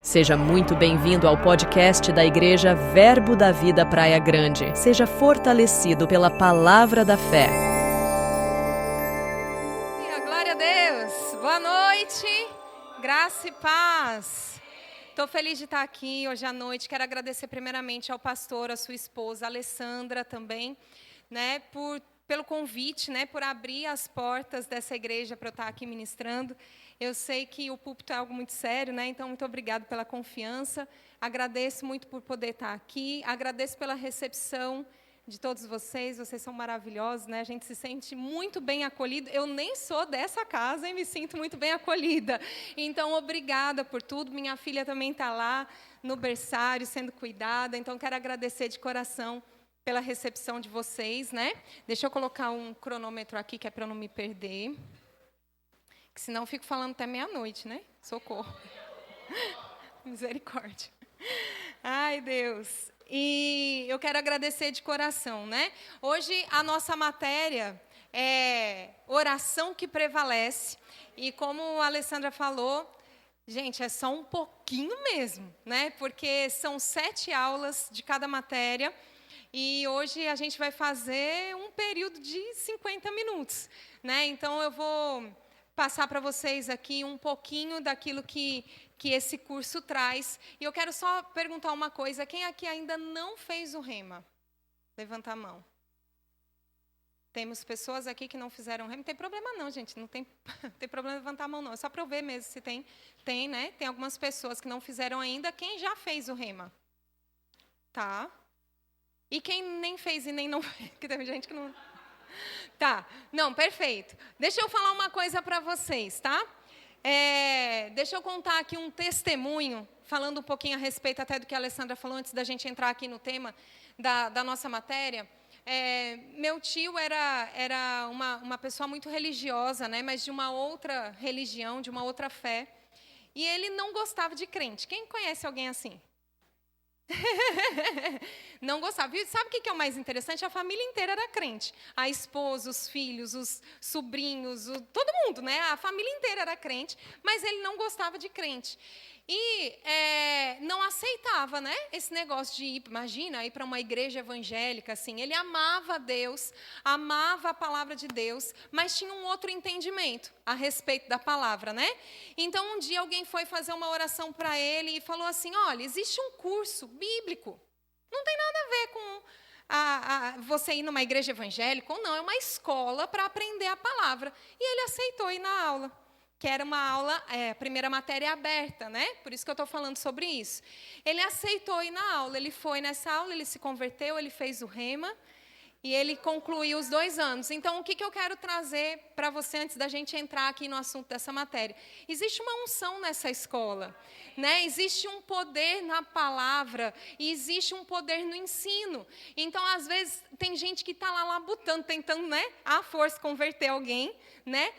Seja muito bem-vindo ao podcast da Igreja Verbo da Vida Praia Grande. Seja fortalecido pela palavra da fé. Glória a Deus. Boa noite. Graça e paz. Estou feliz de estar aqui hoje à noite. Quero agradecer primeiramente ao pastor, a sua esposa, a Alessandra também, pelo convite, por abrir as portas dessa igreja para eu estar aqui ministrando. Eu sei que o púlpito é algo muito sério, então muito obrigado pela confiança. Agradeço muito por poder estar aqui. Agradeço pela recepção de todos vocês. Vocês são maravilhosos, A gente se sente muito bem acolhido. Eu nem sou dessa casa e me sinto muito bem acolhida. Então, obrigada por tudo. Minha filha também está lá no berçário, sendo cuidada. Então, quero agradecer de coração pela recepção de vocês, Deixa eu colocar um cronômetro aqui, que é para eu não me perder. Que senão eu fico falando até meia-noite, Socorro. Misericórdia. Ai, Deus. E eu quero agradecer de coração, Hoje a nossa matéria é oração que prevalece. E como a Alessandra falou, gente, é só um pouquinho mesmo, Porque são 7 aulas de cada matéria. E hoje a gente vai fazer um período de 50 minutos, Então eu vou passar para vocês aqui um pouquinho daquilo que esse curso traz. E eu quero só perguntar uma coisa. Quem aqui ainda não fez o rema? Levanta a mão. Temos pessoas aqui que não fizeram o rema. Não tem problema não, gente. Não tem problema levantar a mão, não. É só para eu ver mesmo se tem. Tem, Tem algumas pessoas que não fizeram ainda. Quem já fez o rema? Tá. E quem nem fez e nem não fez? Porque tem gente que não... Tá, não, perfeito. Deixa eu falar uma coisa para vocês, tá? Deixa eu contar aqui um testemunho, falando um pouquinho a respeito até do que a Alessandra falou, antes da gente entrar aqui no tema da nossa matéria. Meu tio era uma pessoa muito religiosa, Mas de uma outra religião, de uma outra fé. E ele não gostava de crente. Quem conhece alguém assim? Não gostava. E sabe o que é o mais interessante? A família inteira era crente. A esposa, os filhos, os sobrinhos, todo mundo, A família inteira era crente, mas ele não gostava de crente. E não aceitava, esse negócio de ir, imagina, ir para uma igreja evangélica, assim. Ele amava Deus, amava a palavra de Deus, mas tinha um outro entendimento a respeito da palavra, Então, um dia alguém foi fazer uma oração para ele e falou assim, olha, existe um curso bíblico. Não tem nada a ver com você ir numa igreja evangélica ou não, é uma escola para aprender a palavra. E ele aceitou ir na aula. Que era uma aula, a primeira matéria aberta, Por isso que eu estou falando sobre isso. Ele aceitou ir na aula, ele foi nessa aula, ele se converteu, ele fez o rema e ele concluiu os 2 anos. Então, o que eu quero trazer para você antes da gente entrar aqui no assunto dessa matéria? Existe uma unção nessa escola, Existe um poder na palavra e existe um poder no ensino. Então, às vezes, tem gente que está lá labutando, tentando, à força converter alguém,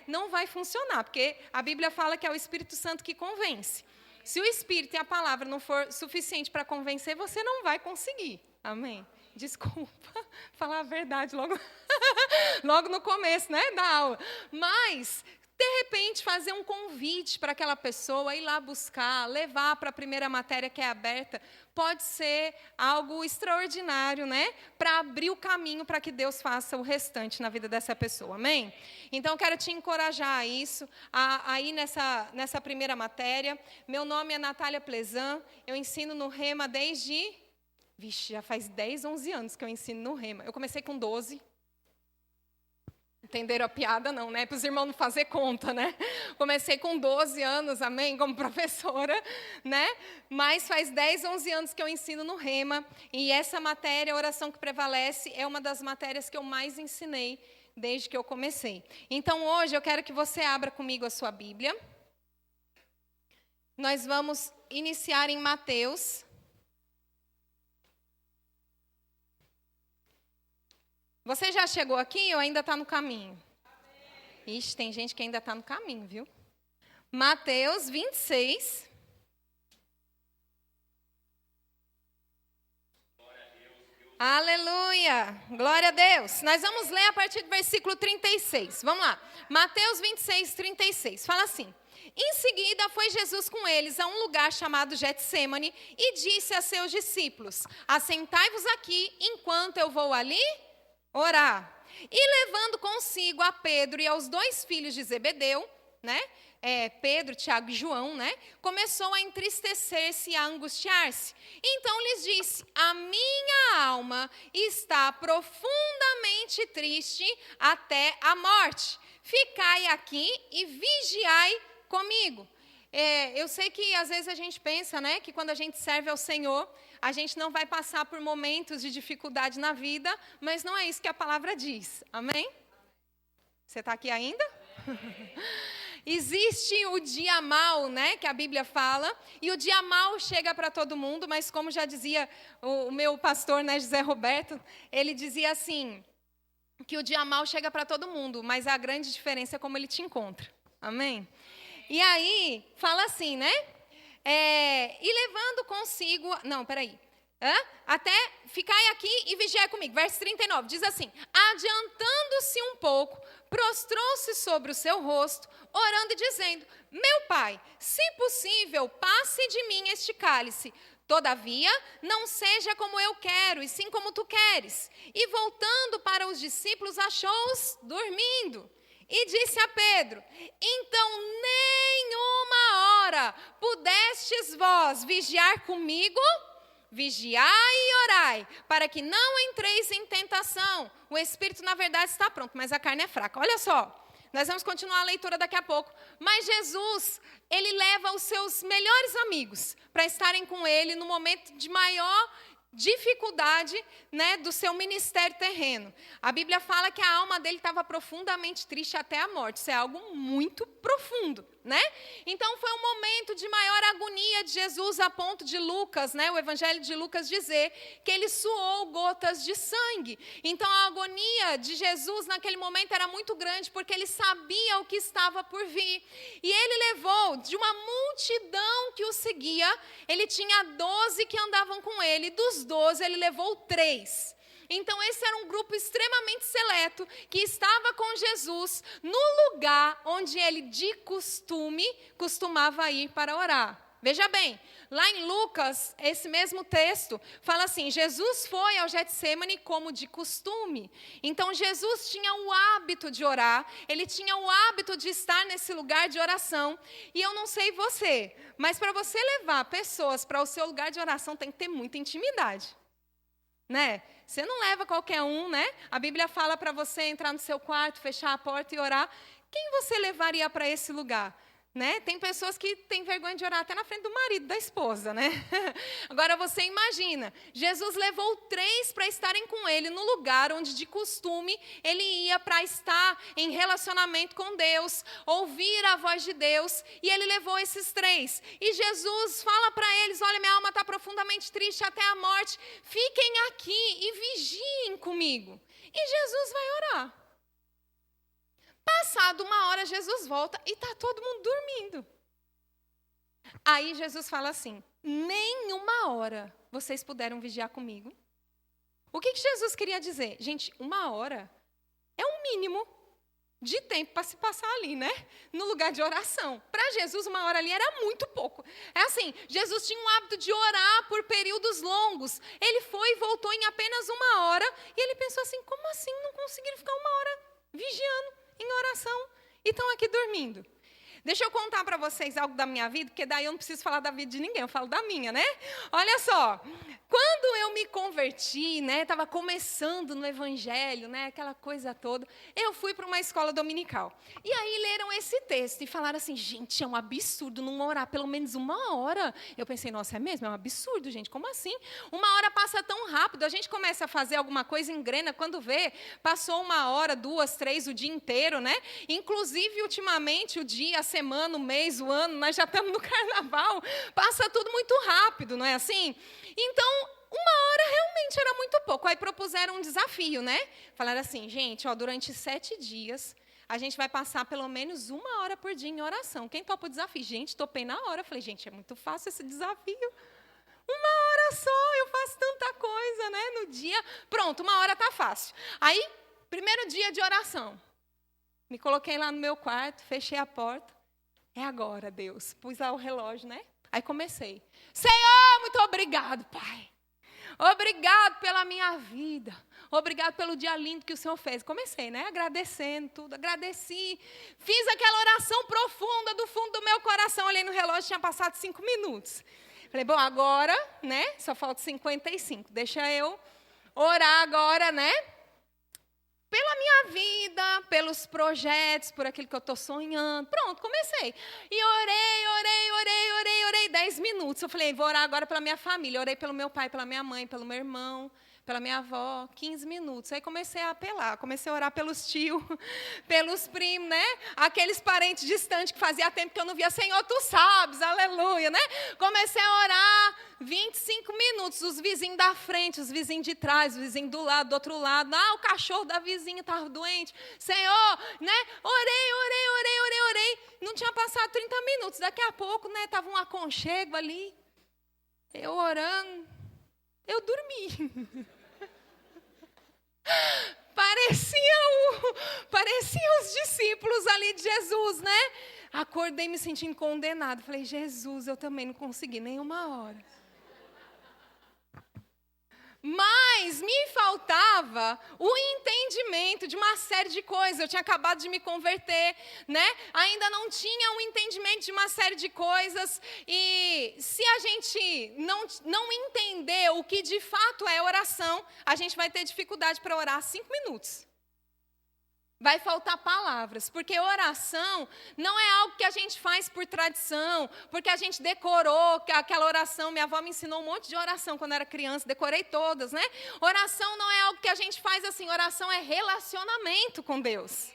Não vai funcionar, porque a Bíblia fala que é o Espírito Santo que convence. Se o Espírito e a palavra não for suficiente para convencer, você não vai conseguir. Amém? Desculpa falar a verdade logo no começo, da aula. Mas, de repente, fazer um convite para aquela pessoa, ir lá buscar, levar para a primeira matéria que é aberta, pode ser algo extraordinário, Para abrir o caminho para que Deus faça o restante na vida dessa pessoa. Amém? Então, quero te encorajar a isso, a ir nessa primeira matéria. Meu nome é Natália Plezan, eu ensino no Rema desde... já faz 10, 11 anos que eu ensino no Rema. Eu comecei com 12. Entenderam a piada? Não, Para os irmãos não fazer conta, Comecei com 12 anos, amém? Como professora, Mas faz 10, 11 anos que eu ensino no Rema. E essa matéria, oração que prevalece, é uma das matérias que eu mais ensinei desde que eu comecei. Então, hoje, eu quero que você abra comigo a sua Bíblia. Nós vamos iniciar em Mateus. Você já chegou aqui ou ainda está no caminho? Ixi, tem gente que ainda está no caminho, viu? Mateus 26. Aleluia! Glória a Deus! Nós vamos ler a partir do versículo 36. Vamos lá. Mateus 26, 36. Fala assim. Em seguida, foi Jesus com eles a um lugar chamado Getsêmani e disse a seus discípulos: assentai-vos aqui enquanto eu vou ali orar. E levando consigo a Pedro e aos 2 filhos de Zebedeu, né? Pedro, Tiago e João, né? Começou a entristecer-se e a angustiar-se. Então lhes disse: a minha alma está profundamente triste até a morte. Ficai aqui e vigiai comigo. Eu sei que às vezes a gente pensa, né, que quando a gente serve ao Senhor, a gente não vai passar por momentos de dificuldade na vida, mas não é isso que a palavra diz. Amém? Você está aqui ainda? Existe o dia mau, né, que a Bíblia fala, e o dia mau chega para todo mundo, mas como já dizia o meu pastor, né, José Roberto, ele dizia assim, que o dia mau chega para todo mundo, mas a grande diferença é como ele te encontra. Amém? E aí, fala assim, né? E levando consigo... Não, peraí. Até ficai aqui e vigiai comigo. Verso 39, diz assim: adiantando-se um pouco, prostrou-se sobre o seu rosto, orando e dizendo: meu pai, se possível, passe de mim este cálice. Todavia, não seja como eu quero, e sim como tu queres. E voltando para os discípulos, achou-os dormindo. E disse a Pedro: então nenhuma hora pudestes vós vigiar comigo? Vigiai e orai, para que não entreis em tentação. O espírito, na verdade, está pronto, mas a carne é fraca. Olha só, nós vamos continuar a leitura daqui a pouco. Mas Jesus, ele leva os seus melhores amigos para estarem com ele no momento de maior dificuldade, né, do seu ministério terreno. A Bíblia fala que a alma dele estava profundamente triste até a morte. Isso é algo muito profundo, né? Então foi um momento de maior agonia de Jesus, a ponto de Lucas, né, o Evangelho de Lucas dizer que ele suou gotas de sangue. Então a agonia de Jesus naquele momento era muito grande, porque ele sabia o que estava por vir. E ele levou de uma multidão que o seguia, ele tinha 12 que andavam com ele, dos 12 ele levou 3. Então esse era um grupo extremamente seleto que estava com Jesus no lugar onde ele de costume costumava ir para orar. Veja bem, lá em Lucas, esse mesmo texto fala assim: Jesus foi ao Getsêmani como de costume. Então Jesus tinha o hábito de orar, ele tinha o hábito de estar nesse lugar de oração. E eu não sei você, mas para você levar pessoas para o seu lugar de oração tem que ter muita intimidade, né? Você não leva qualquer um, né? A Bíblia fala para você entrar no seu quarto, fechar a porta e orar. Quem você levaria para esse lugar? Né? Tem pessoas que têm vergonha de orar até na frente do marido, da esposa, né? Agora você imagina, Jesus levou 3 para estarem com ele no lugar onde de costume ele ia para estar em relacionamento com Deus, ouvir a voz de Deus, e ele levou esses 3. E Jesus fala para eles: olha, minha alma está profundamente triste até a morte, fiquem aqui e vigiem comigo. E Jesus vai orar. Passado uma hora, Jesus volta e está todo mundo dormindo. Aí Jesus fala assim: nem uma hora vocês puderam vigiar comigo. O que Jesus queria dizer? Gente, 1 hora é um mínimo de tempo para se passar ali, né? No lugar de oração. Para Jesus, 1 hora ali era muito pouco. É assim, Jesus tinha um hábito de orar por períodos longos. Ele foi e voltou em apenas 1 hora. E ele pensou assim: como assim não conseguiram ficar 1 hora vigiando em oração e estão aqui dormindo? Deixa eu contar para vocês algo da minha vida, porque daí eu não preciso falar da vida de ninguém, eu falo da minha, né? Olha só, quando eu me converti, né, estava começando no Evangelho, né, aquela coisa toda, eu fui para uma escola dominical. E aí leram esse texto e falaram assim: gente, é um absurdo não orar pelo menos 1 hora. Eu pensei: nossa, é mesmo? É um absurdo, gente, como assim? 1 hora passa tão rápido, a gente começa a fazer alguma coisa, engrena, quando vê, passou 1 hora, 2, 3, o dia inteiro, né? Inclusive, ultimamente, o dia, a semana, o mês, o ano, nós já estamos no carnaval, passa tudo muito rápido, não é assim? Então, 1 hora realmente era muito pouco. Aí propuseram um desafio, né? Falaram assim: gente, ó, durante 7 dias, a gente vai passar pelo menos 1 hora por dia em oração. Quem topa o desafio? Gente, topei na hora. Falei: gente, é muito fácil esse desafio. 1 hora só, eu faço tanta coisa, né, no dia. Pronto, 1 hora tá fácil. Aí, primeiro dia de oração. Me coloquei lá no meu quarto, fechei a porta. É agora, Deus. Pus lá o relógio, né? Aí comecei. Senhor, muito obrigado, Pai. Obrigado pela minha vida. Obrigado pelo dia lindo que o Senhor fez. Comecei, né? Agradecendo tudo. Agradeci. Fiz aquela oração profunda do fundo do meu coração. Olhei no relógio, tinha passado 5 minutos. Falei, bom, agora, né? Só falta 55. Deixa eu orar agora, né? Pela minha vida, pelos projetos, por aquilo que eu estou sonhando. Pronto, comecei. E orei 10 minutos. Eu falei, vou orar agora pela minha família. Orei pelo meu pai, pela minha mãe, pelo meu irmão, pela minha avó, 15 minutos. Aí comecei a apelar, comecei a orar pelos tios, pelos primos, né? Aqueles parentes distantes que fazia tempo que eu não via. Senhor, tu sabes, aleluia, né? Comecei a orar 25 minutos. Os vizinhos da frente, os vizinhos de trás, os vizinhos do lado, do outro lado. Ah, o cachorro da vizinha estava doente. Senhor, né? Orei. Não tinha passado 30 minutos. Daqui a pouco, né? Estava um aconchego ali. Eu orando. Eu dormi. Pareciam os discípulos ali de Jesus, né? Acordei me sentindo condenado. Falei, Jesus, eu também não consegui nenhuma hora. Mas me faltava o entendimento de uma série de coisas. Eu tinha acabado de me converter, né? Ainda não tinha um entendimento de uma série de coisas. E se a gente não entender o que de fato é oração, a gente vai ter dificuldade para orar 5 minutos. Vai faltar palavras, porque oração não é algo que a gente faz por tradição, porque a gente decorou aquela oração. Minha avó me ensinou um monte de oração quando eu era criança, decorei todas, né? Oração não é algo que a gente faz assim, oração é relacionamento com Deus.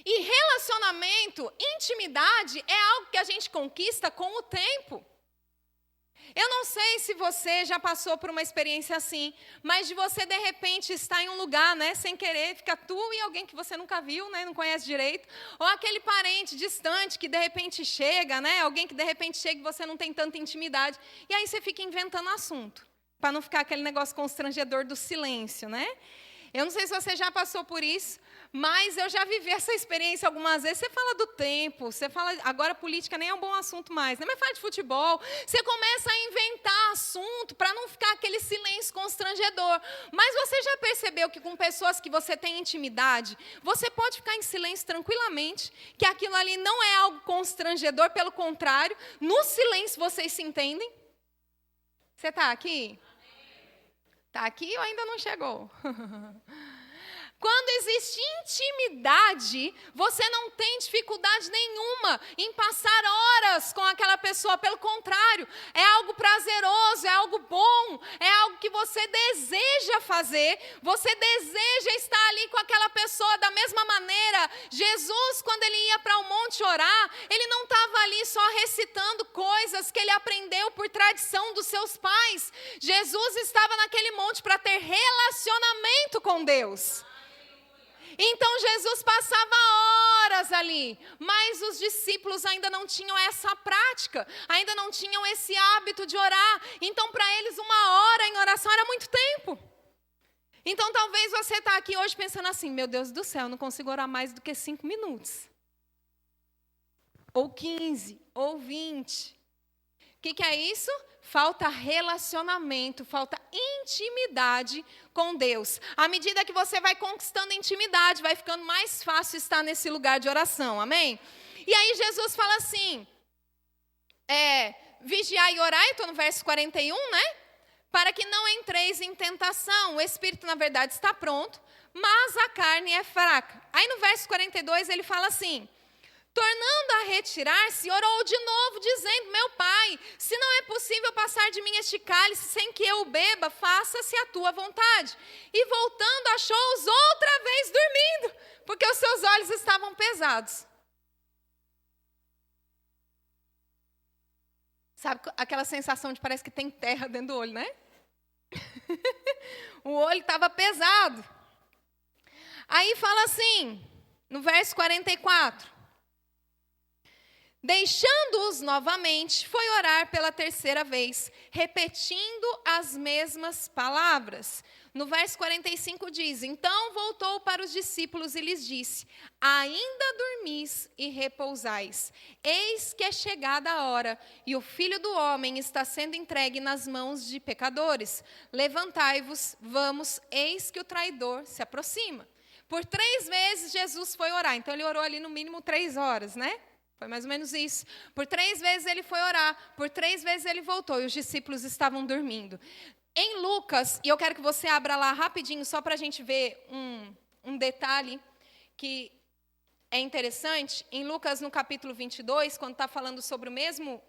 E relacionamento, intimidade, é algo que a gente conquista com o tempo. Eu não sei se você já passou por uma experiência assim, mas de você, de repente, estar em um lugar, né, sem querer, fica tu e alguém que você nunca viu, né, não conhece direito, ou aquele parente distante que, de repente, chega, né, alguém que, de repente, chega e você não tem tanta intimidade, e aí você fica inventando assunto, para não ficar aquele negócio constrangedor do silêncio, né? Eu não sei se você já passou por isso, mas eu já vivi essa experiência algumas vezes. Você fala do tempo, você fala, agora política nem é um bom assunto mais, né? Mas fala de futebol, você começa a inventar assunto para não ficar aquele silêncio constrangedor. Mas você já percebeu que com pessoas que você tem intimidade, você pode ficar em silêncio tranquilamente, que aquilo ali não é algo constrangedor, pelo contrário, no silêncio vocês se entendem? Você está aqui? Está aqui ou ainda não chegou? Quando existe intimidade, você não tem dificuldade nenhuma em passar horas com aquela pessoa. Pelo contrário, é algo prazeroso, é algo bom, é algo que você deseja fazer. Você deseja estar ali com aquela pessoa da mesma maneira. Jesus, quando ele ia para o monte orar, ele não estava ali só recitando coisas que ele aprendeu por tradição dos seus pais. Jesus estava naquele monte para ter relacionamento com Deus. Então Jesus passava horas ali, mas os discípulos ainda não tinham essa prática, ainda não tinham esse hábito de orar. Então para eles 1 hora em oração era muito tempo. Então talvez você está aqui hoje pensando assim, meu Deus do céu, eu não consigo orar mais do que 5 minutos. Ou 15, ou 20. O que é isso? Falta relacionamento, falta intimidade com Deus. À medida que você vai conquistando intimidade, vai ficando mais fácil estar nesse lugar de oração, amém? E aí Jesus fala assim, vigiai e orai, estou no verso 41, né? Para que não entreis em tentação. O espírito, na verdade, está pronto, mas a carne é fraca. Aí no verso 42 ele fala assim, tornando a retirar-se, orou de novo, dizendo, meu pai, se não é possível passar de mim este cálice sem que eu o beba, faça-se a tua vontade. E voltando, achou-os outra vez dormindo, porque os seus olhos estavam pesados. Sabe aquela sensação de parece que tem terra dentro do olho, né? O olho estava pesado. Aí fala assim, no verso 44... Deixando-os novamente, foi orar pela terceira vez, repetindo as mesmas palavras. No verso 45 diz: então voltou para os discípulos e lhes disse: ainda dormis e repousais. Eis que é chegada a hora, e o Filho do Homem está sendo entregue nas mãos de pecadores. Levantai-vos, vamos, eis que o traidor se aproxima. Por 3 vezes Jesus foi orar, então ele orou ali no mínimo 3 horas, né? Foi mais ou menos isso. Por 3 vezes ele foi orar, por 3 vezes ele voltou e os discípulos estavam dormindo. Em Lucas, e eu quero que você abra lá rapidinho, só para a gente ver um detalhe que é interessante. Em Lucas, no capítulo 22, quando está falando sobre o mesmo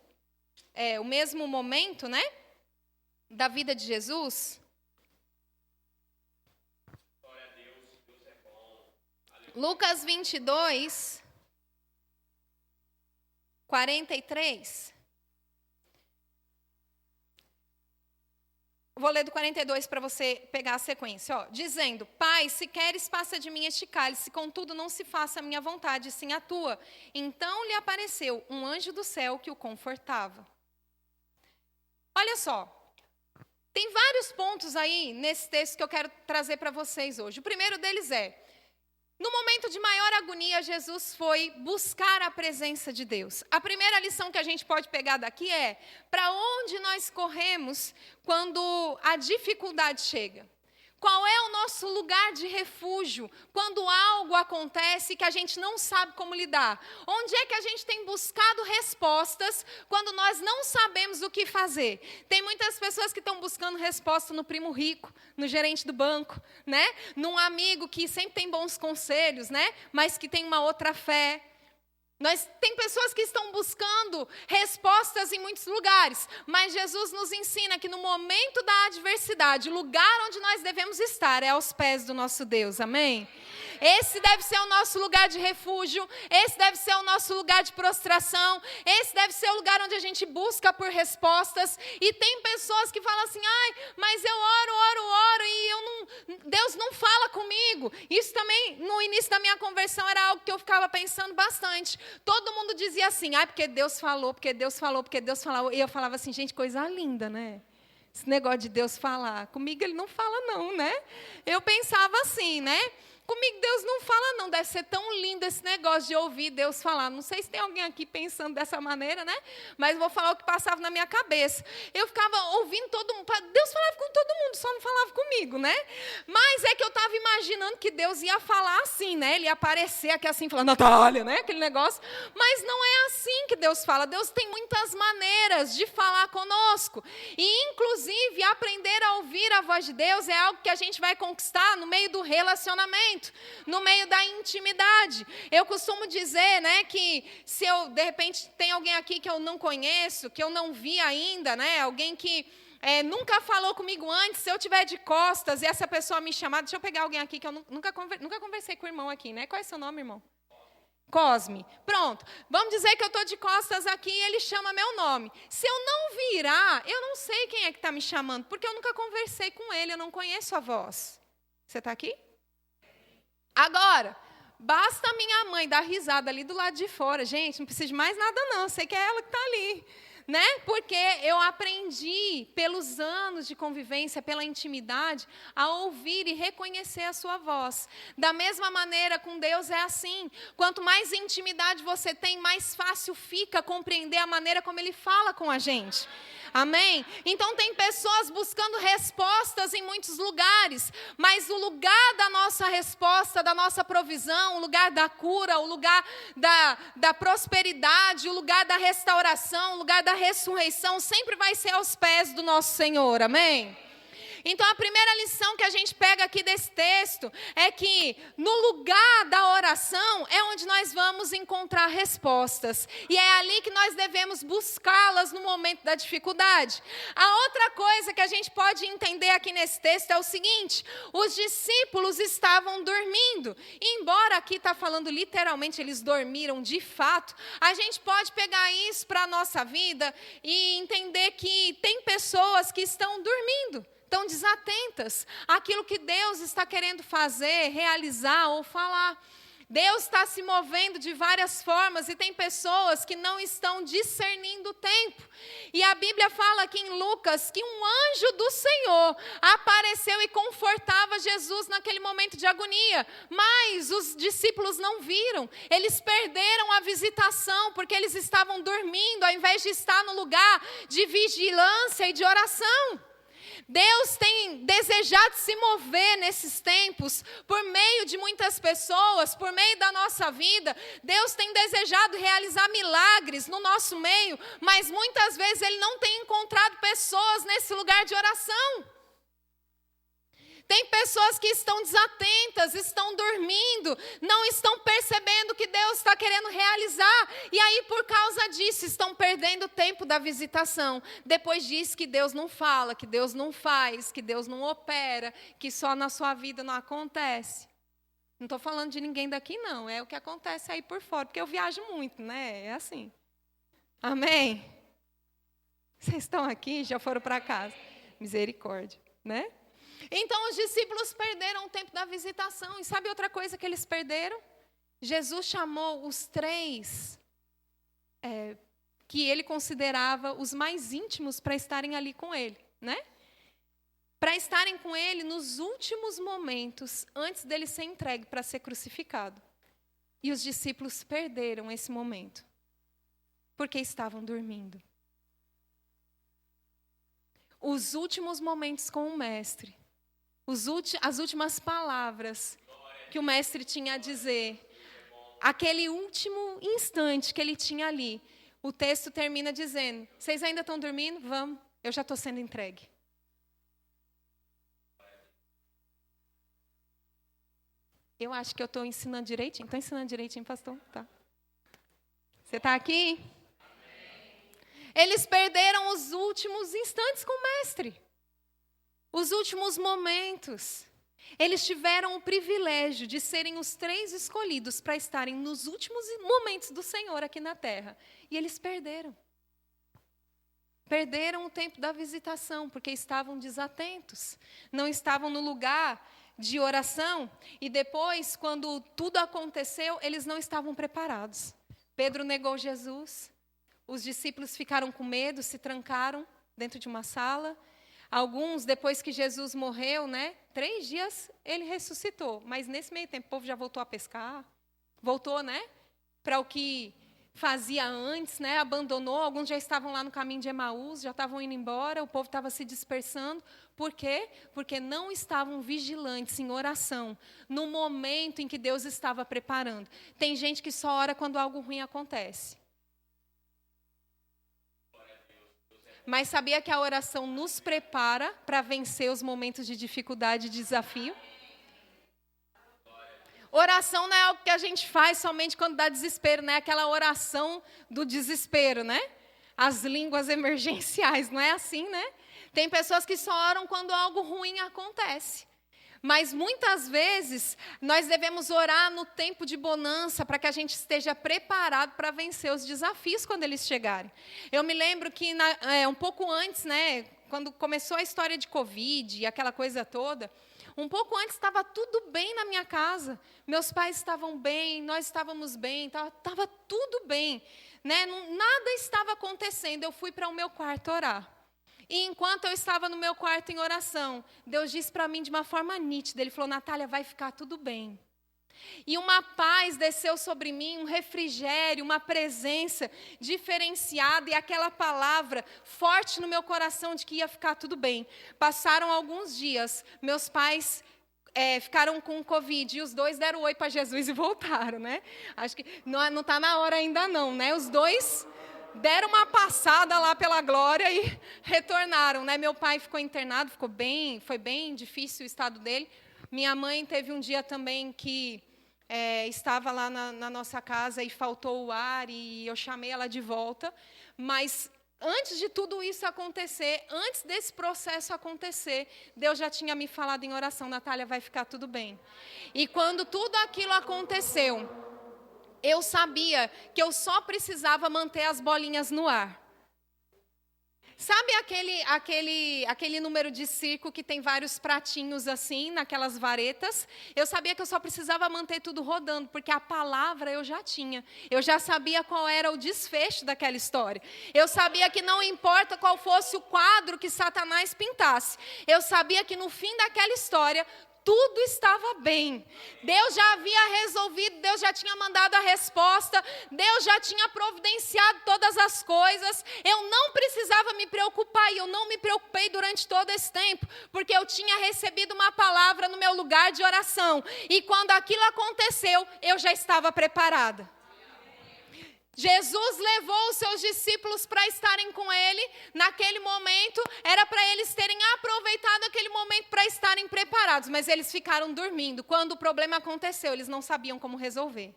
momento, né, da vida de Jesus. Glória a Deus, Deus é bom. Lucas 22, 43. Vou ler do 42 para você pegar a sequência. Ó. Dizendo: Pai, se queres, passa de mim este cálice, contudo não se faça a minha vontade, sim a tua. Então lhe apareceu um anjo do céu que o confortava. Olha só, tem vários pontos aí nesse texto que eu quero trazer para vocês hoje. O primeiro deles é: no momento de maior agonia, Jesus foi buscar a presença de Deus. A primeira lição que a gente pode pegar daqui é: para onde nós corremos quando a dificuldade chega? Qual é o nosso lugar de refúgio quando algo acontece que a gente não sabe como lidar? Onde é que a gente tem buscado respostas quando nós não sabemos o que fazer? Tem muitas pessoas que estão buscando resposta no primo rico, no gerente do banco, né? Num amigo que sempre tem bons conselhos, né? Mas que tem uma outra fé. Tem pessoas que estão buscando respostas em muitos lugares, mas Jesus nos ensina que no momento da adversidade, o lugar onde nós devemos estar é aos pés do nosso Deus, amém? Esse deve ser o nosso lugar de refúgio, esse deve ser o nosso lugar de prostração, esse deve ser o lugar onde a gente busca por respostas. E tem pessoas que falam assim: ai, mas eu oro e Deus não fala comigo. Isso também, no início da minha conversão, era algo que eu ficava pensando bastante. Todo mundo dizia assim: ai, porque Deus falou, porque Deus falou, porque Deus falou. E eu falava assim: gente, coisa linda, né? Esse negócio de Deus falar. Comigo ele não fala não, né? Eu pensava assim, né? Comigo Deus não fala não, deve ser tão lindo esse negócio de ouvir Deus falar. Não sei se tem alguém aqui pensando dessa maneira, né? Mas vou falar o que passava na minha cabeça. Eu ficava ouvindo todo mundo, Deus falava com todo mundo, só não falava comigo, né? Mas é que eu estava imaginando que Deus ia falar assim, né? Ele ia aparecer aqui assim, falando: Natália, né? Aquele negócio. Mas não é assim que Deus fala. Deus tem muitas maneiras de falar conosco. E, inclusive, aprender a ouvir a voz de Deus é algo que a gente vai conquistar no meio do relacionamento, no meio da intimidade. Eu costumo dizer, né, que se eu, de repente, tem alguém aqui que eu não conheço, que eu não vi ainda, né, alguém que nunca falou comigo antes, se eu tiver de costas e essa pessoa me chamar, deixa eu pegar alguém aqui que eu nunca conversei com o irmão aqui, né? Qual é o seu nome, irmão? Cosme. Pronto. Vamos dizer que eu estou de costas aqui e ele chama meu nome. Se eu não virar, eu não sei quem é que está me chamando, porque eu nunca conversei com ele, eu não conheço a voz. Você está aqui? Agora, basta a minha mãe dar risada ali do lado de fora. Gente, não precisa de mais nada não, sei que é ela que está ali, né? Porque eu aprendi, pelos anos de convivência, pela intimidade, a ouvir e reconhecer a sua voz. Da mesma maneira, com Deus é assim. Quanto mais intimidade você tem, mais fácil fica compreender a maneira como Ele fala com a gente. Amém? Então tem pessoas buscando respostas em muitos lugares, mas o lugar da nossa resposta, da nossa provisão, o lugar da cura, o lugar da prosperidade, o lugar da restauração, o lugar da ressurreição, sempre vai ser aos pés do nosso Senhor. Amém? Então, a primeira lição que a gente pega aqui desse texto é que no lugar da oração é onde nós vamos encontrar respostas. E é ali que nós devemos buscá-las no momento da dificuldade. A outra coisa que a gente pode entender aqui nesse texto é o seguinte: os discípulos estavam dormindo. E embora aqui está falando literalmente, eles dormiram de fato, a gente pode pegar isso para a nossa vida e entender que tem pessoas que estão dormindo, estão desatentas àquilo que Deus está querendo fazer, realizar ou falar. Deus está se movendo de várias formas e tem pessoas que não estão discernindo o tempo. E a Bíblia fala aqui em Lucas que um anjo do Senhor apareceu e confortava Jesus naquele momento de agonia. Mas os discípulos não viram. Eles perderam a visitação porque eles estavam dormindo ao invés de estar no lugar de vigilância e de oração. Deus tem desejado se mover nesses tempos, por meio de muitas pessoas, por meio da nossa vida. Deus tem desejado realizar milagres no nosso meio, mas muitas vezes Ele não tem encontrado pessoas nesse lugar de oração. Tem pessoas que estão desatentas, estão dormindo, não estão percebendo o que Deus está querendo realizar. E aí, por causa disso, estão perdendo o tempo da visitação. Depois diz que Deus não fala, que Deus não faz, que Deus não opera, que só na sua vida não acontece. Não estou falando de ninguém daqui, não. É o que acontece aí por fora, porque eu viajo muito, né? É assim. Amém? Vocês estão aqui, já foram para casa. Misericórdia, né? Então, os discípulos perderam o tempo da visitação. E sabe outra coisa que eles perderam? Jesus chamou os 3 que ele considerava os mais íntimos para estarem ali com ele, né? Para estarem com ele nos últimos momentos, antes dele ser entregue para ser crucificado. E os discípulos perderam esse momento, porque estavam dormindo. Os últimos momentos com o Mestre. As últimas palavras que o Mestre tinha a dizer, aquele último instante que ele tinha ali, o texto termina dizendo: vocês ainda estão dormindo? Vamos, eu já estou sendo entregue. Eu acho que eu estou ensinando direitinho. Estou ensinando direitinho, pastor? Tá. Você está aqui? Eles perderam os últimos instantes com o Mestre. Os últimos momentos. Eles tiveram o privilégio de serem os 3 escolhidos para estarem nos últimos momentos do Senhor aqui na terra. E eles perderam. Perderam o tempo da visitação, porque estavam desatentos. Não estavam no lugar de oração. E depois, quando tudo aconteceu, eles não estavam preparados. Pedro negou Jesus. Os discípulos ficaram com medo, se trancaram dentro de uma sala. Alguns, depois que Jesus morreu, 3 dias ele ressuscitou. Mas nesse meio tempo o povo já voltou a pescar. Voltou, para o que fazia antes, abandonou. Alguns já estavam lá no caminho de Emaús, já estavam indo embora. O povo estava se dispersando. Por quê? Porque não estavam vigilantes em oração, no momento em que Deus estava preparando. Tem gente que só ora quando algo ruim acontece. Mas sabia que a oração nos prepara para vencer os momentos de dificuldade e desafio? Oração não é algo que a gente faz somente quando dá desespero, não é aquela oração do desespero, As línguas emergenciais, não é assim, Tem pessoas que só oram quando algo ruim acontece. Mas muitas vezes nós devemos orar no tempo de bonança para que a gente esteja preparado para vencer os desafios quando eles chegarem. Eu me lembro que um pouco antes, quando começou a história de Covid e aquela coisa toda, um pouco antes estava tudo bem na minha casa. Meus pais estavam bem, nós estávamos bem, estava tudo bem. Nada estava acontecendo. Eu fui para o meu quarto orar. E enquanto eu estava no meu quarto em oração, Deus disse para mim de uma forma nítida, Ele falou: Natália, vai ficar tudo bem. E uma paz desceu sobre mim, um refrigério, uma presença diferenciada e aquela palavra forte no meu coração de que ia ficar tudo bem. Passaram alguns dias, meus pais ficaram com Covid e os 2 deram oi para Jesus e voltaram, Acho que não está na hora ainda não, Os 2... deram uma passada lá pela glória e retornaram, Meu pai ficou internado, foi bem difícil o estado dele. Minha mãe teve um dia também que estava lá na nossa casa e faltou o ar e eu chamei ela de volta. Mas antes de tudo isso acontecer, antes desse processo acontecer, Deus já tinha me falado em oração: Natália, vai ficar tudo bem. E quando tudo aquilo aconteceu, eu sabia que eu só precisava manter as bolinhas no ar. Sabe aquele número de circo que tem vários pratinhos assim, naquelas varetas? Eu sabia que eu só precisava manter tudo rodando, porque a palavra eu já tinha. Eu já sabia qual era o desfecho daquela história. Eu sabia que não importa qual fosse o quadro que Satanás pintasse. Eu sabia que no fim daquela história, tudo estava bem. Deus já havia resolvido, Deus já tinha mandado a resposta, Deus já tinha providenciado todas as coisas. Eu não precisava me preocupar, e eu não me preocupei durante todo esse tempo, porque eu tinha recebido uma palavra no meu lugar de oração. E quando aquilo aconteceu, eu já estava preparada. Jesus levou os seus discípulos para estarem com ele. Naquele momento, era para eles terem aproveitado aquele momento para estarem preparados. Mas eles ficaram dormindo. Quando o problema aconteceu, eles não sabiam como resolver.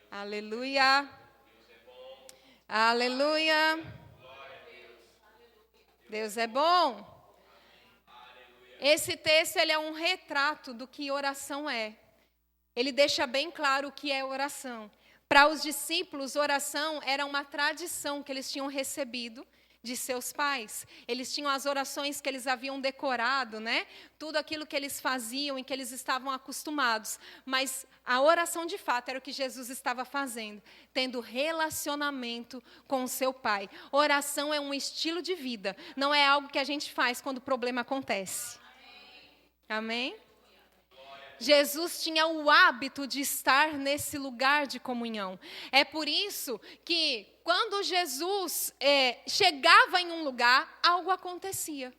Aleluia. Aleluia. Deus é bom. Esse texto ele é um retrato do que oração é. Ele deixa bem claro o que é oração. Para os discípulos, oração era uma tradição que eles tinham recebido de seus pais. Eles tinham as orações que eles haviam decorado, né? Tudo aquilo que eles faziam e que eles estavam acostumados. Mas a oração de fato era o que Jesus estava fazendo, tendo relacionamento com o seu pai. Oração é um estilo de vida, não é algo que a gente faz quando o problema acontece. Amém? Jesus tinha o hábito de estar nesse lugar de comunhão. É por isso que quando Jesus chegava em um lugar, algo acontecia.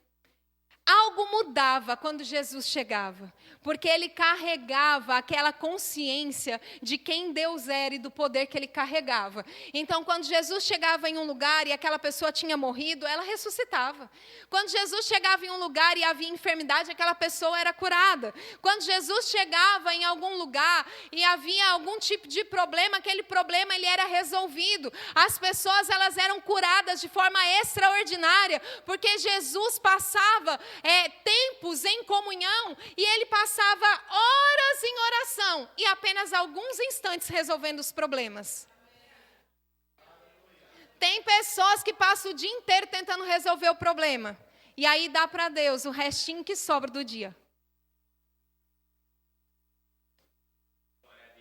Algo mudava quando Jesus chegava, porque ele carregava aquela consciência de quem Deus era e do poder que ele carregava. Então, quando Jesus chegava em um lugar e aquela pessoa tinha morrido, ela ressuscitava. Quando Jesus chegava em um lugar e havia enfermidade, aquela pessoa era curada. Quando Jesus chegava em algum lugar e havia algum tipo de problema, aquele problema ele era resolvido. As pessoas elas eram curadas de forma extraordinária, porque Jesus passava tempos em comunhão e ele passava horas em oração e apenas alguns instantes resolvendo os problemas. Tem pessoas que passam o dia inteiro tentando resolver o problema e aí dá para Deus o restinho que sobra do dia.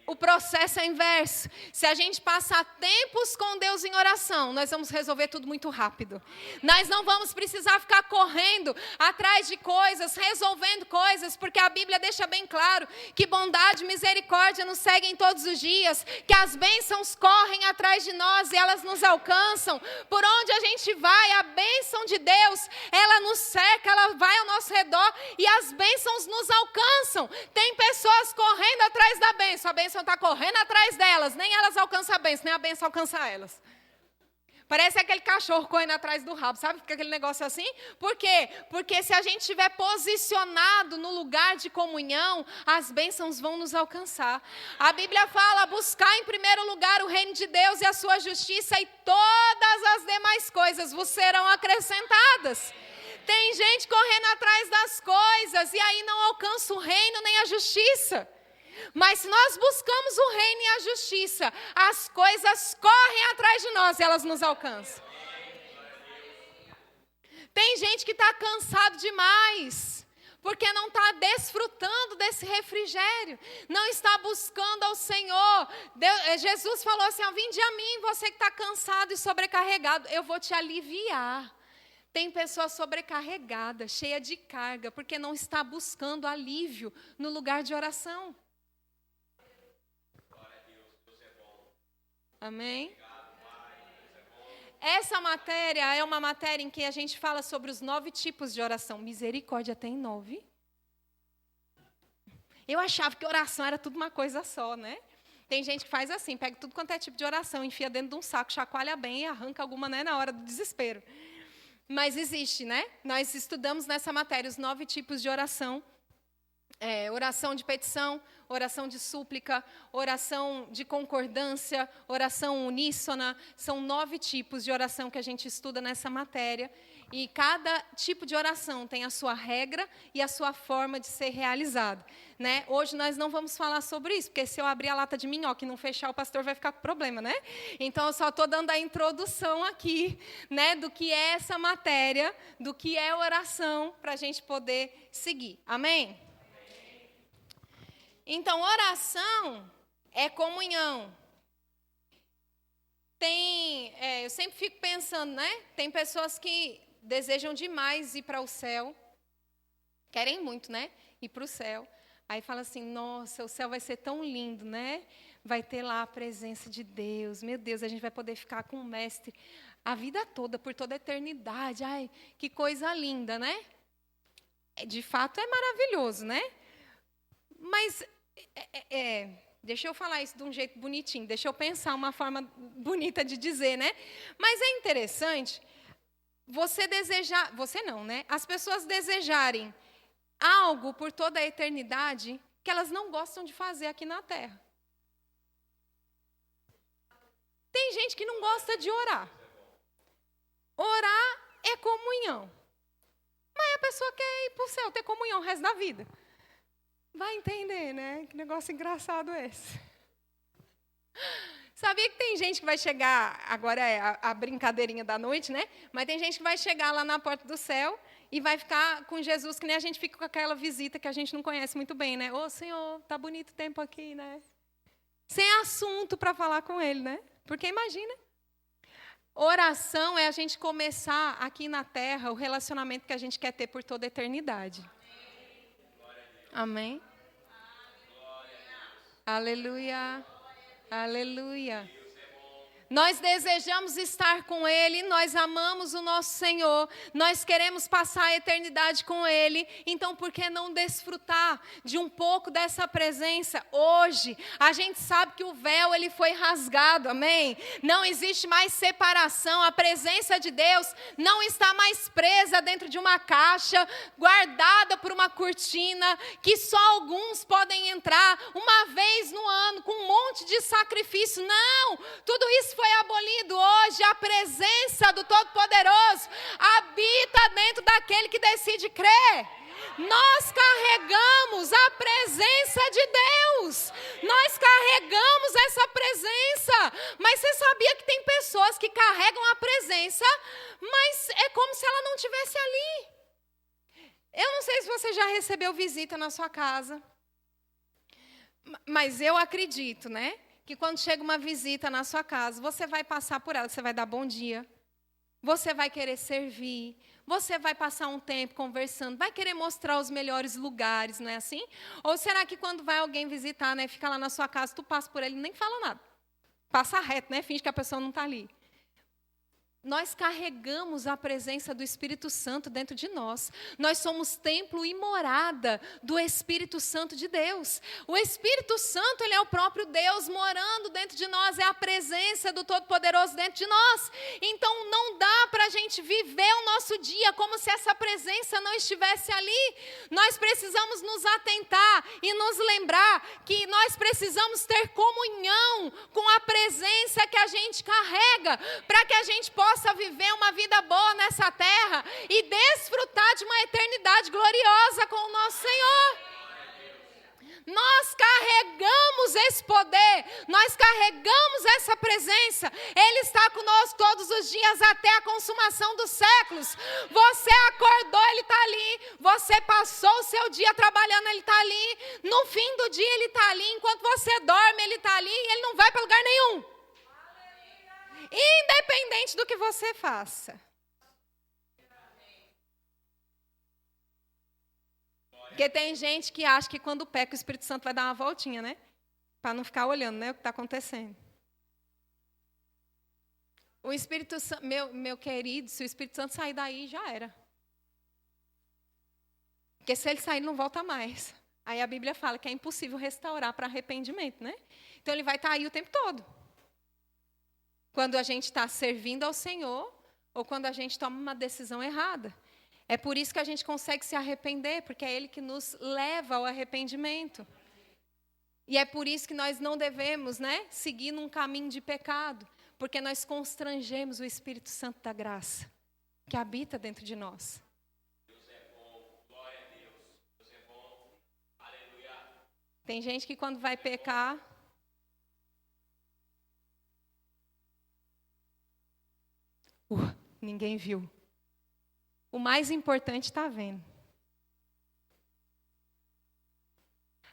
O processo é inverso. Se a gente passar tempos com Deus em oração, nós vamos resolver tudo muito rápido. Nós não vamos precisar ficar correndo atrás de coisas, resolvendo coisas, porque a Bíblia deixa bem claro que bondade e misericórdia nos seguem todos os dias, que as bênçãos correm atrás de nós e elas nos alcançam. Por onde a gente vai, a bênção de Deus, ela nos cerca, ela vai ao nosso redor e as bênçãos nos alcançam. Tem pessoas correndo atrás da bênção, a bênção está correndo atrás delas, nem elas alcançam a bênção, nem a bênção alcança elas. Parece aquele cachorro correndo atrás do rabo, sabe? Fica aquele negócio assim. Por quê? Porque se a gente estiver posicionado no lugar de comunhão, as bênçãos vão nos alcançar. A Bíblia fala, buscar em primeiro lugar o reino de Deus e a sua justiça, e todas as demais coisas vos serão acrescentadas. Tem gente correndo atrás das coisas e aí não alcança o reino nem a justiça. Mas se nós buscamos o reino e a justiça, as coisas correm atrás de nós e elas nos alcançam. Tem gente que está cansado demais, porque não está desfrutando desse refrigério, não está buscando ao Senhor. Jesus falou assim, vinde a mim, você que está cansado e sobrecarregado, eu vou te aliviar. Tem pessoa sobrecarregada, cheia de carga, porque não está buscando alívio no lugar de oração. Amém? Essa matéria é uma matéria em que a gente fala sobre os 9 tipos de oração. Misericórdia tem 9. Eu achava que oração era tudo uma coisa só, né? Tem gente que faz assim, pega tudo quanto é tipo de oração, enfia dentro de um saco, chacoalha bem e arranca alguma, né, na hora do desespero. Mas existe, né? Nós estudamos nessa matéria os 9 tipos de oração. oração de petição, oração de súplica, oração de concordância, oração uníssona. São 9 tipos de oração que a gente estuda nessa matéria. E cada tipo de oração tem a sua regra e a sua forma de ser realizada, né? Hoje nós não vamos falar sobre isso, porque se eu abrir a lata de minhoca e não fechar, o pastor vai ficar com problema, né? Então, eu só estou dando a introdução aqui, né, do que é essa matéria, do que é oração, para a gente poder seguir. Amém? Então, oração é comunhão. Eu sempre fico pensando, né? Tem pessoas que desejam demais ir para o céu, querem muito, né? Ir para o céu. Aí fala assim, nossa, o céu vai ser tão lindo, né? Vai ter lá a presença de Deus. Meu Deus, a gente vai poder ficar com o Mestre a vida toda, por toda a eternidade. Ai, que coisa linda, né? De fato, é maravilhoso, né? Mas, deixa eu falar isso de um jeito bonitinho, deixa eu pensar uma forma bonita de dizer, né? Mas é interessante você não, né? As pessoas desejarem algo por toda a eternidade que elas não gostam de fazer aqui na Terra. Tem gente que não gosta de orar. Orar é comunhão. Mas a pessoa quer ir para o céu, ter comunhão o resto da vida. Vai entender, né? Que negócio engraçado é esse. Sabia que tem gente que vai chegar, agora é a brincadeirinha da noite, né? Mas tem gente que vai chegar lá na porta do céu e vai ficar com Jesus, que nem a gente fica com aquela visita que a gente não conhece muito bem, né? Ô, Senhor, tá bonito o tempo aqui, né? Sem assunto para falar com Ele, né? Porque imagina, oração é a gente começar aqui na terra o relacionamento que a gente quer ter por toda a eternidade. Amém? Aleluia. Aleluia. Nós desejamos estar com Ele, nós amamos o nosso Senhor, nós queremos passar a eternidade com Ele, então por que não desfrutar de um pouco dessa presença hoje? A gente sabe que o véu ele foi rasgado, amém? Não existe mais separação, a presença de Deus não está mais presa dentro de uma caixa, guardada por uma cortina, que só alguns podem entrar uma vez no ano, com um monte de sacrifício. Não, tudo isso foi abolido hoje. A presença do Todo-Poderoso habita dentro daquele que decide crer. Nós carregamos a presença de Deus. Nós carregamos essa presença. Mas você sabia que tem pessoas que carregam a presença, mas é como se ela não estivesse ali. Eu não sei se você já recebeu visita na sua casa, mas eu acredito, né? Que quando chega uma visita na sua casa, você vai passar por ela, você vai dar bom dia, você vai querer servir, você vai passar um tempo conversando, vai querer mostrar os melhores lugares, não é assim? Ou será que quando vai alguém visitar, né, fica lá na sua casa, tu passa por ele e nem fala nada? Passa reto, né? Finge que a pessoa não está ali. Nós carregamos a presença do Espírito Santo dentro de nós. Nós somos templo e morada do Espírito Santo de Deus. O Espírito Santo, ele é o próprio Deus morando dentro de nós. É a presença do Todo-Poderoso dentro de nós. Então, não dá para a gente viver o nosso dia como se essa presença não estivesse ali. Nós precisamos nos atentar e nos lembrar que nós precisamos ter comunhão com a presença que a gente carrega, para que a gente possa viver uma vida boa nessa terra e desfrutar de uma eternidade gloriosa com o nosso Senhor. Nós carregamos esse poder, nós carregamos essa presença. Ele está conosco todos os dias até a consumação dos séculos. Você acordou, Ele está ali. Você passou o seu dia trabalhando, Ele está ali. No fim do dia, Ele está ali. Enquanto você dorme, Ele está ali. E Ele não vai para lugar nenhum. Independente do que você faça. Porque tem gente que acha que quando peca o Espírito Santo vai dar uma voltinha, né? Para não ficar olhando, né, o que está acontecendo. O Espírito Santo, meu querido, se o Espírito Santo sair daí, já era. Porque se ele sair, ele não volta mais. Aí a Bíblia fala que é impossível restaurar para arrependimento, né? Então ele vai estar aí o tempo todo. Quando a gente está servindo ao Senhor, ou quando a gente toma uma decisão errada. É por isso que a gente consegue se arrepender, porque é Ele que nos leva ao arrependimento. E é por isso que nós não devemos, né, seguir num caminho de pecado, porque nós constrangemos o Espírito Santo da graça, que habita dentro de nós. Deus é bom, glória a Deus. Deus é bom, aleluia. Tem gente que quando vai pecar, ninguém viu. O mais importante está vendo.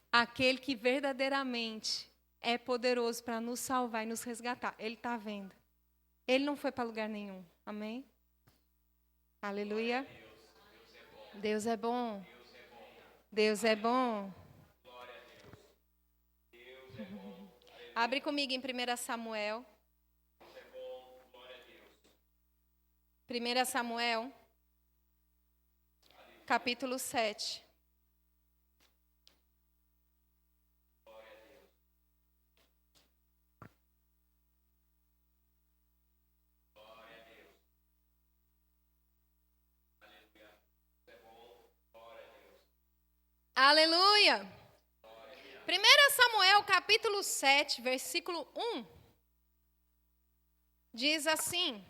Aquele que verdadeiramente é poderoso para nos salvar e nos resgatar. Ele está vendo. Ele não foi para lugar nenhum. Amém? Aleluia. Deus é bom. Deus é bom. Abre comigo em 1 Samuel. 1 Samuel, capítulo 7. Aleluia! 1 Samuel, capítulo 7, versículo 1, diz assim: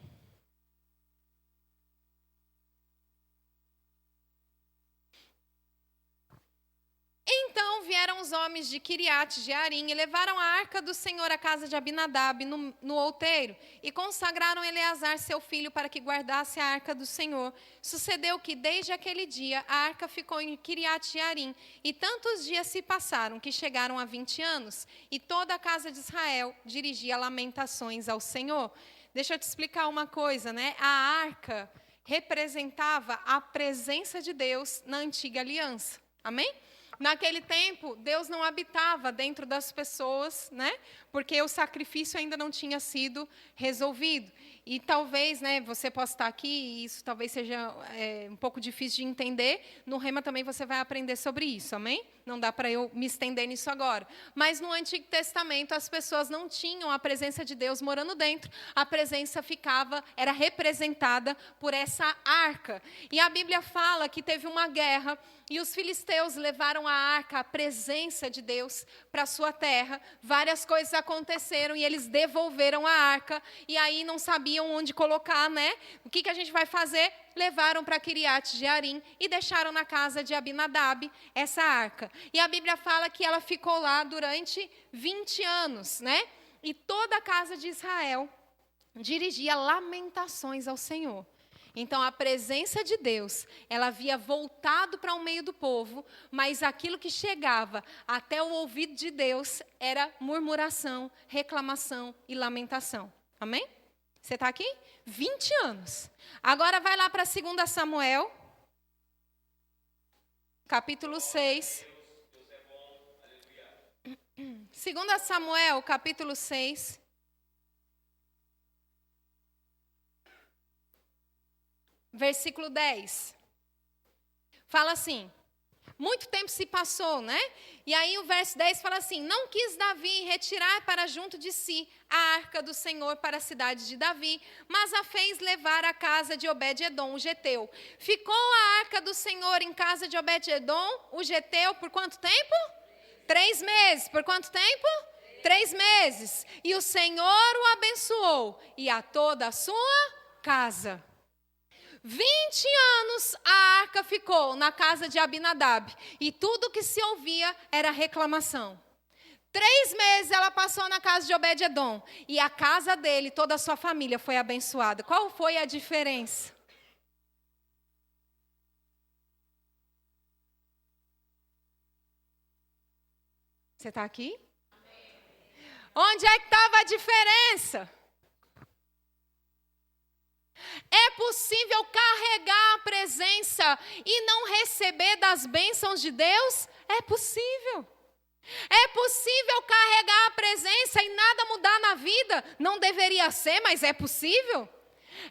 Então vieram os homens de Quiriate-Jearim e levaram a arca do Senhor à casa de Abinadab no outeiro e consagraram Eleazar, seu filho, para que guardasse a arca do Senhor. Sucedeu que, desde aquele dia, a arca ficou em Quiriate-Jearim, e tantos dias se passaram que chegaram a 20 anos, e toda a casa de Israel dirigia lamentações ao Senhor. Deixa eu te explicar uma coisa, né? A arca representava a presença de Deus na antiga aliança. Amém? Naquele tempo, Deus não habitava dentro das pessoas, né? Porque o sacrifício ainda não tinha sido resolvido. E talvez, né, você possa estar aqui, e isso talvez seja um pouco difícil de entender. No Rema também você vai aprender sobre isso, amém? Não dá para eu me estender nisso agora. Mas no Antigo Testamento, as pessoas não tinham a presença de Deus morando dentro. A presença era representada por essa arca. E a Bíblia fala que teve uma guerra, e os filisteus levaram a arca, a presença de Deus, para a sua terra. Várias coisas aconteceram e eles devolveram a arca. E aí não sabiam onde colocar, né? O que a gente vai fazer? Levaram para Quiriate-Jearim e deixaram na casa de Abinadab essa arca. E a Bíblia fala que ela ficou lá durante 20 anos, né? E toda a casa de Israel dirigia lamentações ao Senhor. Então, a presença de Deus, ela havia voltado para o meio do povo, mas aquilo que chegava até o ouvido de Deus era murmuração, reclamação e lamentação. Amém? Você está aqui? 20 anos. Agora vai lá para 2 Samuel, capítulo 6. 2 Samuel, capítulo 6. Versículo 10. Fala assim: muito tempo se passou, né? E aí o verso 10 fala assim: não quis Davi retirar para junto de si a arca do Senhor para a cidade de Davi, mas a fez levar à casa de Obed-edom, o geteu. Ficou a arca do Senhor em casa de Obed-edom, o geteu, por quanto tempo? 3 meses. Por quanto tempo? 3 meses. E o Senhor o abençoou, e a toda a sua casa. 20 anos a arca ficou na casa de Abinadab, e tudo que se ouvia era reclamação. 3 meses ela passou na casa de Obed-edom, e a casa dele, toda a sua família foi abençoada. Qual foi a diferença? Você está aqui? Onde é que estava a diferença? É possível carregar a presença e não receber das bênçãos de Deus? É possível. É possível carregar a presença e nada mudar na vida? Não deveria ser, mas é possível.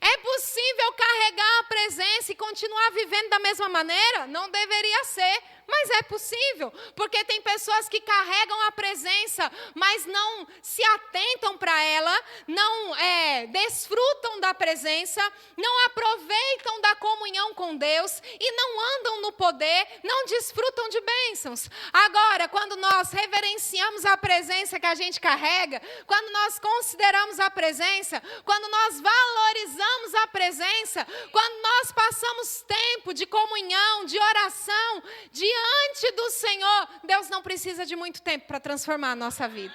É possível carregar a presença e continuar vivendo da mesma maneira? Não deveria ser, mas é possível, porque tem pessoas que carregam a presença, mas não se atentam para ela, não desfrutam da presença, não aproveitam da comunhão com Deus e não andam no poder, não desfrutam de bênçãos. Agora, quando nós reverenciamos a presença que a gente carrega, quando nós consideramos a presença, quando nós valorizamos a presença, quando nós passamos tempo de comunhão, de oração, diante do Senhor, Deus não precisa de muito tempo para transformar a nossa vida.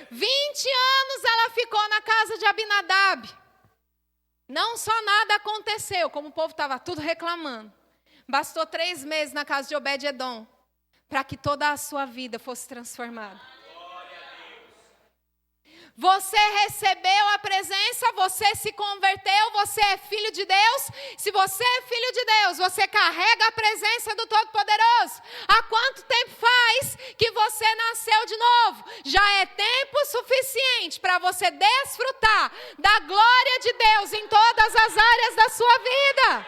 20 anos ela ficou na casa de Abinadab. Não só nada aconteceu, como o povo estava tudo reclamando. Bastou 3 meses na casa de Obed-Edom para que toda a sua vida fosse transformada. Você recebeu a presença, você se converteu, você é filho de Deus. Se você é filho de Deus, você carrega a presença do Todo-Poderoso. Há quanto tempo faz que você nasceu de novo? Já é tempo suficiente para você desfrutar da glória de Deus em todas as áreas da sua vida.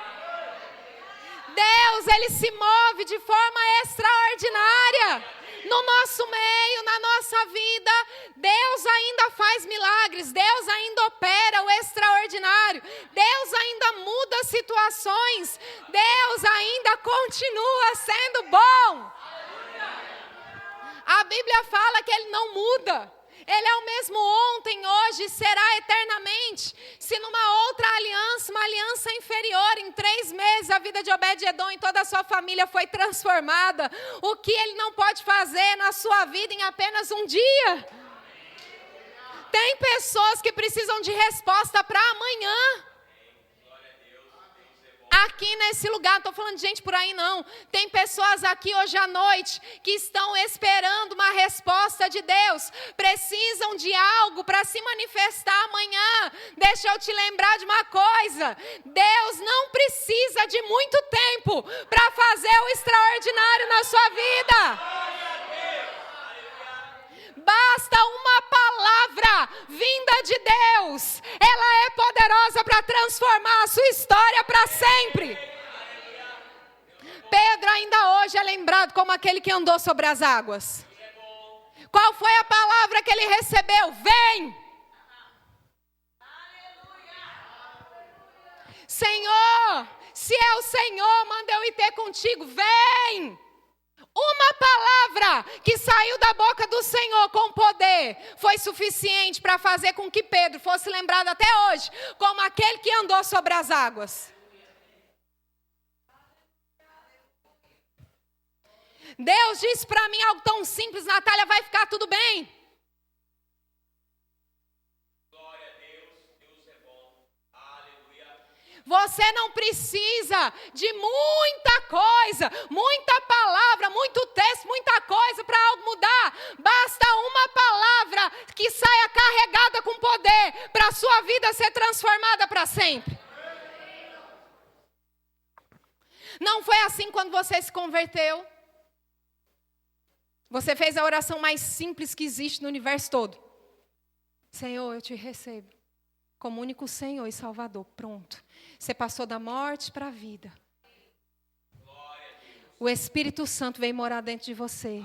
Deus, Ele se move de forma extraordinária. No nosso meio, na nossa vida, Deus ainda faz milagres, Deus ainda opera o extraordinário, Deus ainda muda situações, Deus ainda continua sendo bom. A Bíblia fala que Ele não muda. Ele é o mesmo ontem, hoje e será eternamente. Se numa outra aliança, uma aliança inferior, em 3 meses a vida de Obed-Edom e toda a sua família foi transformada, o que ele não pode fazer na sua vida em apenas um dia? Tem pessoas que precisam de resposta para amanhã. Aqui nesse lugar, não estou falando de gente por aí não. Tem pessoas aqui hoje à noite que estão esperando uma resposta de Deus. Precisam de algo para se manifestar amanhã. Deixa eu te lembrar de uma coisa. Deus não precisa de muito tempo para fazer o extraordinário na sua vida. Basta uma palavra vinda de Deus. Ela é poderosa para transformar a sua história para sempre. Pedro ainda hoje é lembrado como aquele que andou sobre as águas. Qual foi a palavra que ele recebeu? Vem! Senhor, se é o Senhor, manda eu ir ter contigo. Vem! Uma palavra que saiu da boca do Senhor com poder foi suficiente para fazer com que Pedro fosse lembrado até hoje como aquele que andou sobre as águas. Deus disse para mim algo tão simples, Natália, vai ficar tudo bem. Você não precisa de muita coisa, muita palavra, muito texto, muita coisa para algo mudar. Basta uma palavra que saia carregada com poder para a sua vida ser transformada para sempre. Não foi assim quando você se converteu? Você fez a oração mais simples que existe no universo todo. Senhor, eu te recebo como único Senhor e Salvador. Pronto. Você passou da morte para a vida. O Espírito Santo veio morar dentro de você.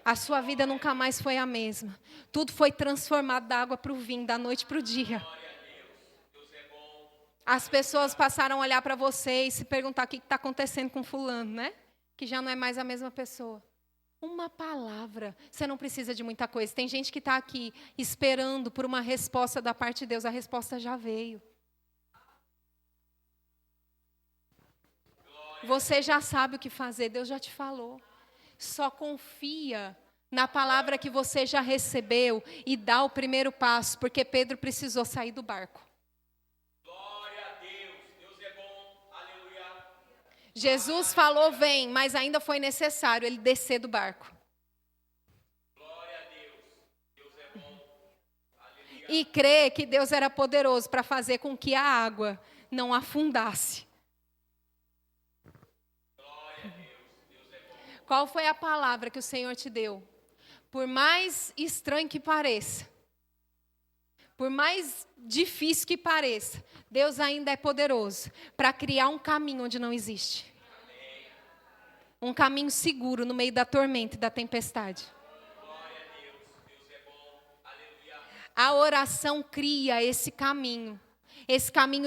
A sua vida nunca mais foi a mesma. Tudo foi transformado da água para o vinho, da noite para o dia. As pessoas passaram a olhar para você e se perguntar o que está acontecendo com fulano, né? Que já não é mais a mesma pessoa. Uma palavra, você não precisa de muita coisa. Tem gente que está aqui esperando por uma resposta da parte de Deus. A resposta já veio. Você já sabe o que fazer, Deus já te falou. Só confia na palavra que você já recebeu e dá o primeiro passo, porque Pedro precisou sair do barco. Glória a Deus, Deus é bom, aleluia. Jesus falou, vem, mas ainda foi necessário ele descer do barco. Glória a Deus, Deus é bom, aleluia. E crer que Deus era poderoso para fazer com que a água não afundasse. Glória a Deus, Deus é bom. Qual foi a palavra que o Senhor te deu? Por mais estranho que pareça, por mais difícil que pareça, Deus ainda é poderoso para criar um caminho onde não existe. Um caminho seguro no meio da tormenta e da tempestade. A oração cria esse caminho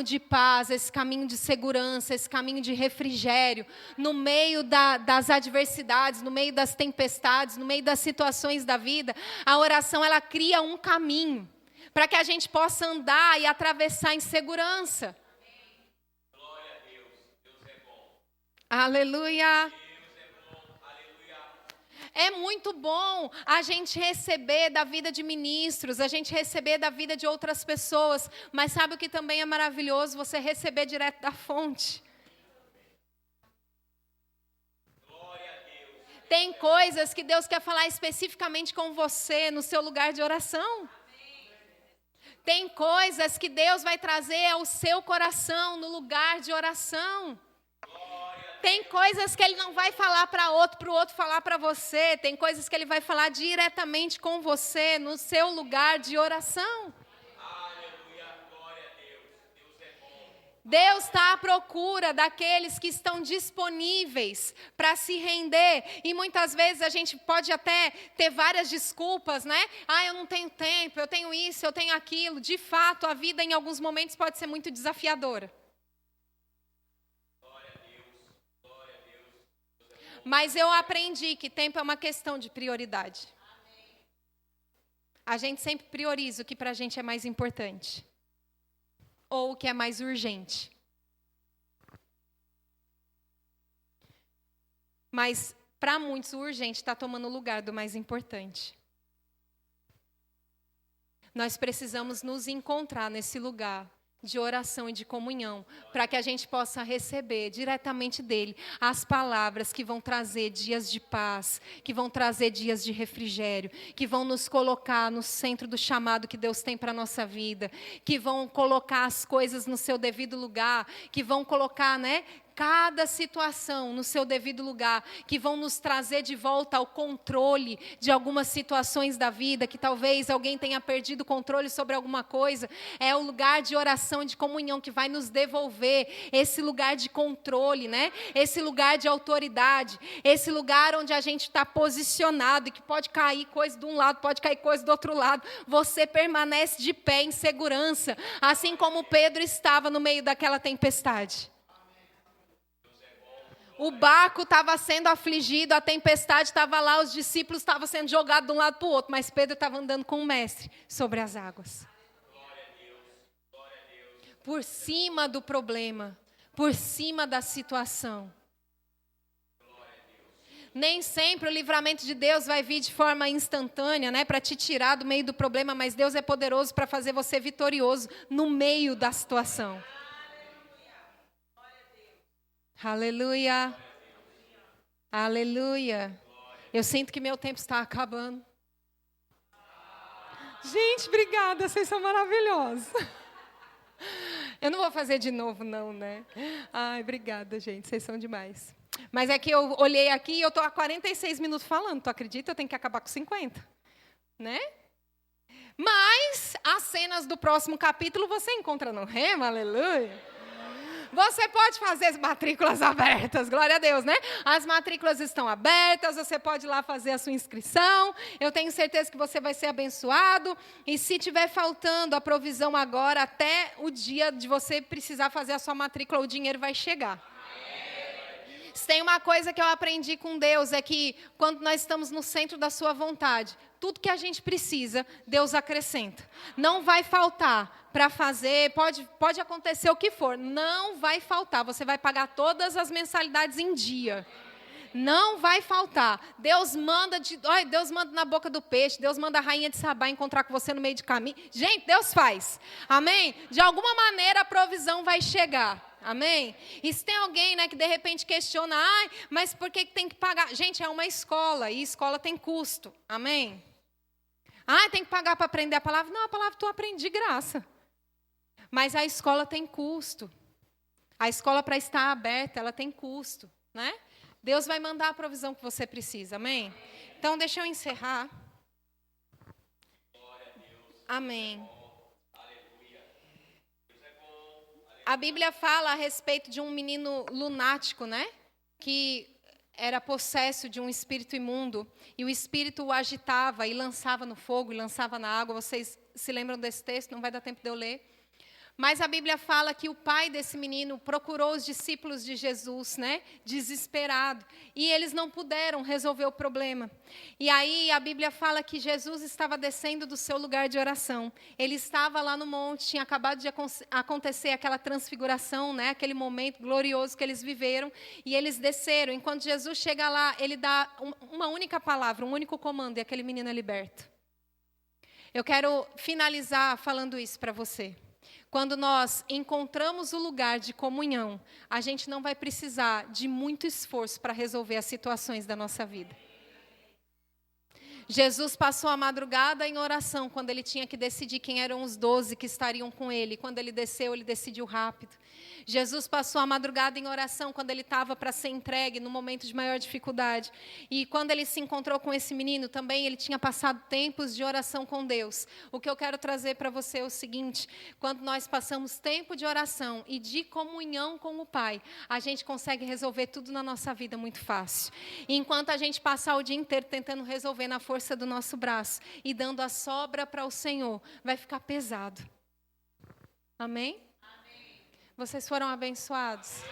de paz, esse caminho de segurança, esse caminho de refrigério, no meio das adversidades, no meio das tempestades, no meio das situações da vida. A oração, ela cria um caminho para que a gente possa andar e atravessar em segurança. Glória a Deus. Deus é bom. Aleluia. Deus é bom. Aleluia. É muito bom a gente receber da vida de ministros, a gente receber da vida de outras pessoas, mas sabe o que também é maravilhoso? Você receber direto da fonte. Glória a Deus. Tem coisas que Deus quer falar especificamente com você no seu lugar de oração. Tem coisas que Deus vai trazer ao seu coração no lugar de oração. Tem coisas que Ele não vai falar para o outro falar para você. Tem coisas que Ele vai falar diretamente com você no seu lugar de oração. Aleluia. Glória a Deus. Deus é bom. Deus está à procura daqueles que estão disponíveis para se render. E muitas vezes a gente pode até ter várias desculpas, né? Eu não tenho tempo, eu tenho isso, eu tenho aquilo. De fato, a vida em alguns momentos pode ser muito desafiadora. Glória a Deus. Glória a Deus. Mas eu aprendi que tempo é uma questão de prioridade. A gente sempre prioriza o que para a gente é mais importante. Ou o que é mais urgente. Mas, para muitos, o urgente está tomando o lugar do mais importante. Nós precisamos nos encontrar nesse lugar de oração e de comunhão, para que a gente possa receber diretamente dele as palavras que vão trazer dias de paz, que vão trazer dias de refrigério, que vão nos colocar no centro do chamado que Deus tem para a nossa vida, que vão colocar as coisas no seu devido lugar, que vão colocar, cada situação no seu devido lugar, que vão nos trazer de volta ao controle de algumas situações da vida, que talvez alguém tenha perdido o controle sobre alguma coisa. É o lugar de oração e de comunhão que vai nos devolver esse lugar de controle, esse lugar de autoridade, esse lugar onde a gente está posicionado e que pode cair coisa de um lado, pode cair coisa do outro lado. Você permanece de pé em segurança, assim como Pedro estava no meio daquela tempestade. O barco estava sendo afligido, a tempestade estava lá, os discípulos estavam sendo jogados de um lado para o outro, mas Pedro estava andando com o mestre sobre as águas. Glória a Deus. Glória a Deus. Por cima do problema, por cima da situação. Nem sempre o livramento de Deus vai vir de forma instantânea, para te tirar do meio do problema, mas Deus é poderoso para fazer você vitorioso no meio da situação. Aleluia. Aleluia. Eu sinto que meu tempo está acabando. Gente, obrigada, vocês são maravilhosos. Eu não vou fazer de novo, não, Ai, obrigada, gente, vocês são demais. Mas é que eu olhei aqui e eu estou há 46 minutos falando, tu acredita? Eu tenho que acabar com 50, Mas as cenas do próximo capítulo você encontra no Rema, aleluia. Você pode fazer as matrículas abertas, glória a Deus, As matrículas estão abertas, você pode ir lá fazer a sua inscrição. Eu tenho certeza que você vai ser abençoado. E se tiver faltando a provisão agora, até o dia de você precisar fazer a sua matrícula, o dinheiro vai chegar. Se tem uma coisa que eu aprendi com Deus, é que quando nós estamos no centro da sua vontade, tudo que a gente precisa, Deus acrescenta. Não vai faltar para fazer, pode acontecer o que for, não vai faltar. Você vai pagar todas as mensalidades em dia. Não vai faltar. Deus manda na boca do peixe, Deus manda a rainha de Sabá encontrar com você no meio de caminho. Gente, Deus faz. Amém? De alguma maneira a provisão vai chegar. Amém? E se tem alguém, que de repente questiona, mas por que tem que pagar? Gente, é uma escola e escola tem custo. Amém? Tem que pagar para aprender a palavra? Não, a palavra tu aprende de graça. Mas a escola tem custo. A escola, para estar aberta, ela tem custo, Deus vai mandar a provisão que você precisa. Amém? Então, deixa eu encerrar. Amém. A Bíblia fala a respeito de um menino lunático, né? Que era possesso de um espírito imundo. E o espírito o agitava e lançava no fogo e lançava na água. Vocês se lembram desse texto? Não vai dar tempo de eu ler. Mas a Bíblia fala que o pai desse menino procurou os discípulos de Jesus, né? Desesperado. E eles não puderam resolver o problema. E aí a Bíblia fala que Jesus estava descendo do seu lugar de oração. Ele estava lá no monte, tinha acabado de acontecer aquela transfiguração, né? Aquele momento glorioso que eles viveram. E eles desceram. Enquanto Jesus chega lá, ele dá uma única palavra, um único comando, e aquele menino é liberto. Eu quero finalizar falando isso para você. Quando nós encontramos o lugar de comunhão, a gente não vai precisar de muito esforço para resolver as situações da nossa vida. Jesus passou a madrugada em oração, quando ele tinha que decidir quem eram os 12 que estariam com ele. Quando ele desceu, ele decidiu rápido. Jesus passou a madrugada em oração, quando ele estava para ser entregue, no momento de maior dificuldade. E quando ele se encontrou com esse menino, também ele tinha passado tempos de oração com Deus. O que eu quero trazer para você é o seguinte: quando nós passamos tempo de oração e de comunhão com o Pai, a gente consegue resolver tudo na nossa vida muito fácil. E enquanto a gente passar o dia inteiro tentando resolver na força do nosso braço e dando a sobra para o Senhor, vai ficar pesado. Amém? Vocês foram abençoados?